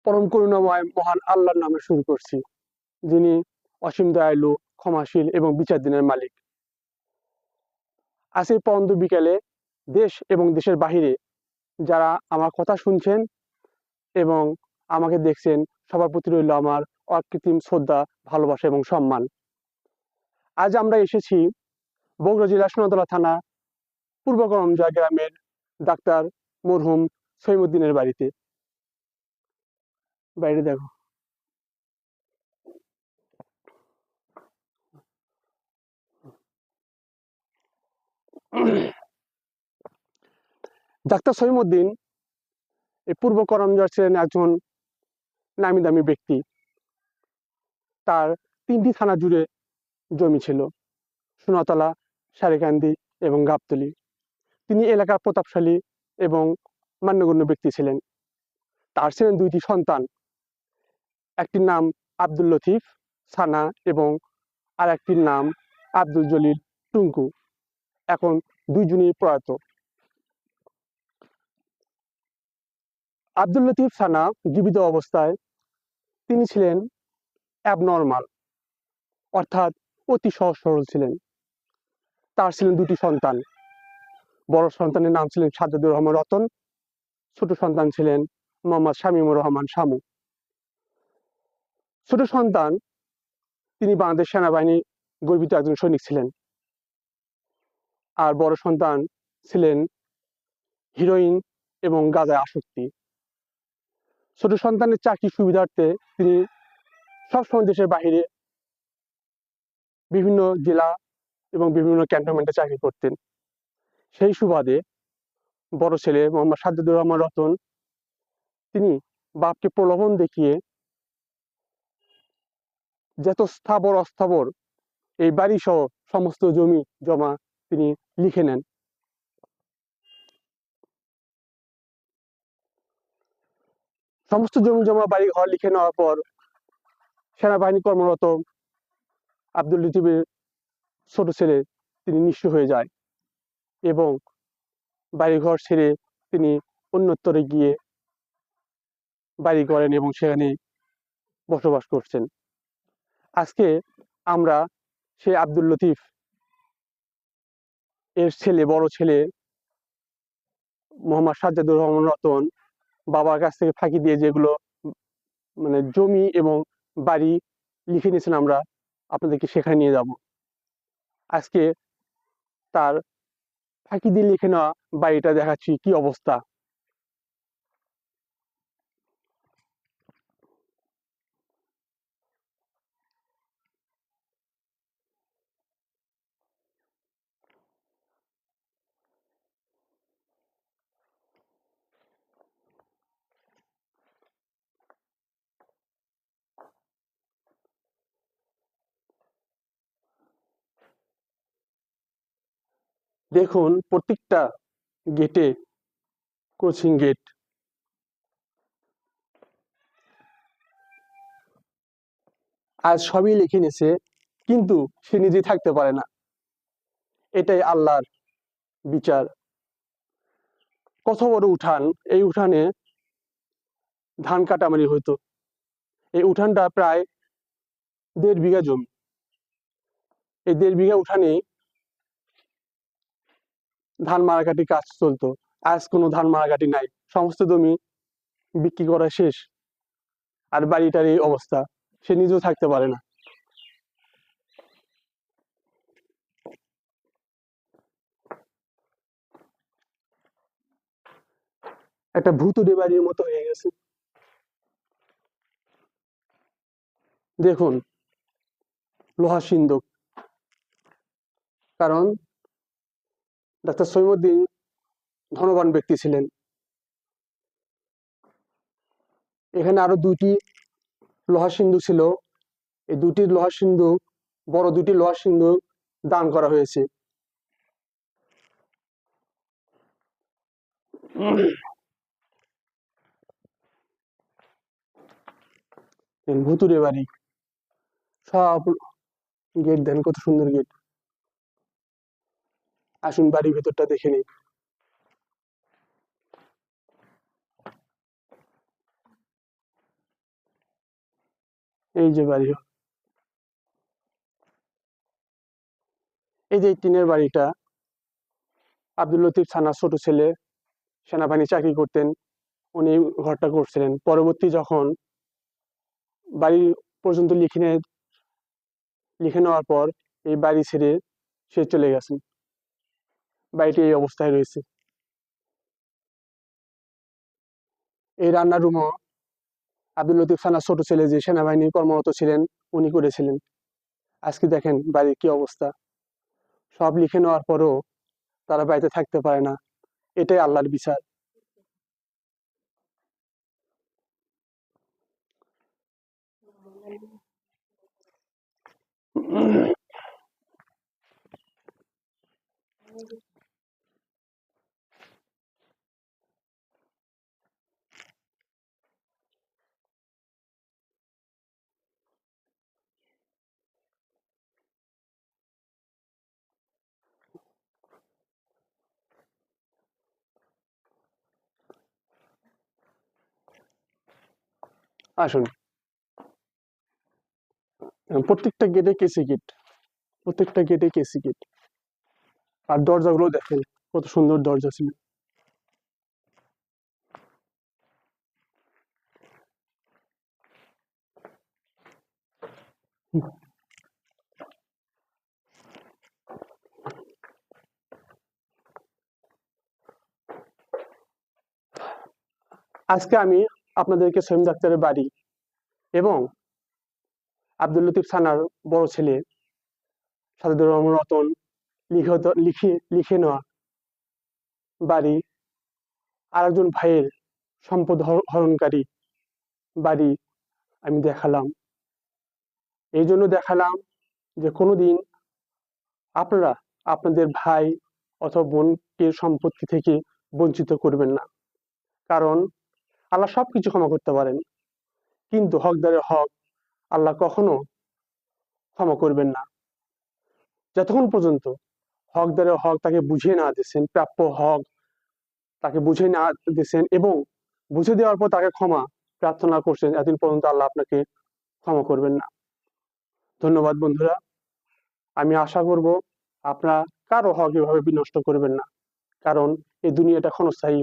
পরম করুণাময় মহান আল্লাহর নামে শুরু করছি, যিনি অসীম দয়ালু, ক্ষমাশীল এবং বিচার দিনের মালিক। আজ এই পরন্ত বিকেলে দেশ এবং দেশের বাহিরে যারা আমার কথা শুনছেন এবং আমাকে দেখছেন, সবার প্রতি রইল আমার অকৃত্রিম শ্রদ্ধা, ভালোবাসা এবং সম্মান। আজ আমরা এসেছি বগুড়া জেলার সোনাতলা থানা পূর্ব করমজা গ্রামের ডাক্তার মরহুম সইমুদ্দিনের বাড়িতে। বাইরে দেখো। ডাক্তার সইমুদ্দিন এই পূর্ব করমজা ছিলেন একজন নামি দামি ব্যক্তি। তার 3টি থানা জুড়ে জমি ছিল: সোনাতলা, সারেকান্দি এবং গাবতলী। তিনি এলাকার প্রতাপশালী এবং মান্যগণ্য ব্যক্তি ছিলেন। তার ছিলেন 2টি সন্তান, একটির নাম আব্দুল লতিফ সানা এবং আর একটির নাম আব্দুল জলিল টুঙ্কু। এখন দুইজনই প্রয়াত। আব্দুল লতিফ সানা জীবিত অবস্থায় তিনি ছিলেন অ্যাবনর্মাল, অর্থাৎ অতি সহজ সরল ছিলেন। তার ছিলেন 2টি সন্তান। বড় সন্তানের নাম ছিলেন সাজ্জাদুর রহমান রতন, ছোট সন্তান ছিলেন মোহাম্মদ শামীমুর রহমান শামু। ছোট সন্তান তিনি বাংলাদেশ সেনাবাহিনী গর্বিত একজন সৈনিক ছিলেন, আর বড় সন্তান ছিলেন হিরোইন এবং গাঁজায় আসক্তি। ছোট সন্তানের চাকরির সুবিধার্থে তিনি সবসময় দেশের বাহিরে বিভিন্ন জেলা এবং বিভিন্ন ক্যান্টনমেন্টে চাকরি করতেন। সেই সুবাদে বড় ছেলে মোহাম্মদ সাজ্জাদুর রহমান রতন তিনি বাপকে প্রলোভন দেখিয়ে যত স্থাবর অস্থাবর এই বাড়ি সহ সমস্ত জমি জমা তিনি লিখে নেন। সমস্ত জমি জমা বাড়ি ঘর লিখে নেওয়ার পর সেনাবাহিনী কর্মরত আব্দুল লতিফের ছোট ছেলে তিনি নিঃস্ব হয়ে যায় এবং বাড়িঘর ছেড়ে তিনি অন্যত্তরে গিয়ে বাড়ি করেন এবং সেখানে বসবাস করছেন। আজকে আমরা সেই আব্দুল লতিফ এর ছেলে, বড় ছেলে মোহাম্মদ সাজ্জাদুর রহমান রতন বাবার কাছ থেকে ফাঁকি দিয়ে যেগুলো মানে জমি এবং বাড়ি লিখে নিয়েছেন, আমরা আপনাদেরকে সেখানে নিয়ে যাব। আজকে তার ফাঁকি দিয়ে লিখে নেওয়া বাড়িটা দেখাচ্ছি কি অবস্থা। দেখুন, প্রত্যেকটা গেটে কোচিং গেট। আজ সবই লিখে নিছে, কিন্তু সে নিজেই থাকতে পারে না। এটাই আল্লাহর বিচার। কত বড় উঠান! এই উঠানে ধান কাটামারি হইতো। এই উঠানটা প্রায় 1.5 বিঘা জমি। এই 1.5 বিঘা উঠানে ধান মাড়াকাটি কাজ চলতো। আজ কোনো ধান মাড়াকাটি নাই, সমস্ত জমি বিক্রি করা শেষ। আর বাড়িটার এই অবস্থা, সে নিজেও থাকতে পারে না। একটা ভুতুড়ে বাড়ির মতো হয়ে গেছে। দেখুন, লোহা সিন্দুক। কারণ ডাক্তার সইমুদ্দিন ধনবান ব্যক্তি ছিলেন। এখানে আরো 2টি লোহা সিন্ধুক ছিল। এই 2টি লোহা সিন্ধুক, বড় 2টি লোহা সিন্ধুক দান করা হয়েছে। ভুতুড়ে বাড়ি, সব গেট দেন, কত সুন্দর গেট। আসুন বাড়ির ভেতরটা দেখে নিই। এই যে বাড়ি, এই যে টিনের বাড়িটা আব্দুল লতিফ থানার ছোট ছেলে সেনাবাহিনী চাকরি করতেন, উনি ঘরটা করছিলেন। পরবর্তী যখন বাড়ি পর্যন্ত লিখে নেওয়ার পর এই বাড়ি ছেড়ে সে চলে গেছেন। বাড়িটি এই অবস্থায় রয়েছে। এই রান্নার রুমও আব্দুল লতিফ থানার ছোট ছেলে যে সেনাবাহিনী কর্মরত ছিলেন উনি করেছিলেন। আজকে দেখেন বাড়ির কি অবস্থা। সব লিখে নেওয়ার পরও তারা বাড়িতে থাকতে পারে না, এটাই আল্লাহর বিচার। আসুন, প্রত্যেকটা গেটে কেসি গেট, প্রত্যেকটা গেটে কেসি গেট। আর দরজাগুলো দেখেন কত সুন্দর দরজা ছিল। আজকে আমি আপনাদেরকে সৈয়দ ডাক্তারের বাড়ি এবং আব্দুল লতিফ থানার বড় ছেলে সাজেদুর রহমান রতন লিখে নেওয়া বাড়ি, আর একজন ভাইয়ের সম্পদ হরণকারী বাড়ি আমি দেখালাম। এই জন্য দেখালাম যে কোনোদিন আপনারা আপনাদের ভাই অথবা বোনকে সম্পত্তি থেকে বঞ্চিত করবেন না। কারণ আল্লাহ সবকিছু ক্ষমা করতে পারেন, কিন্তু হকদারের হক আল্লাহ কখনো ক্ষমা করবেন না। যতক্ষণ পর্যন্ত হকদারের হক তাকে বুঝিয়ে না দিচ্ছেন, প্রাপ্য হক তাকে বুঝিয়ে না দিচ্ছেন এবং বুঝে দেওয়ার পর তাকে ক্ষমা প্রার্থনা করছেন, এতদিন পর্যন্ত আল্লাহ আপনাকে ক্ষমা করবেন না। ধন্যবাদ বন্ধুরা। আমি আশা করব আপনারা কারো হক এভাবে বিনষ্ট করবেন না, কারণ এই দুনিয়াটা ক্ষণস্থায়ী।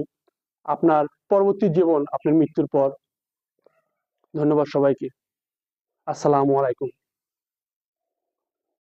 আপনার পরবর্তী জীবন আপনার মৃত্যুর পর। ধন্যবাদ সবাইকে। আসসালামু আলাইকুম।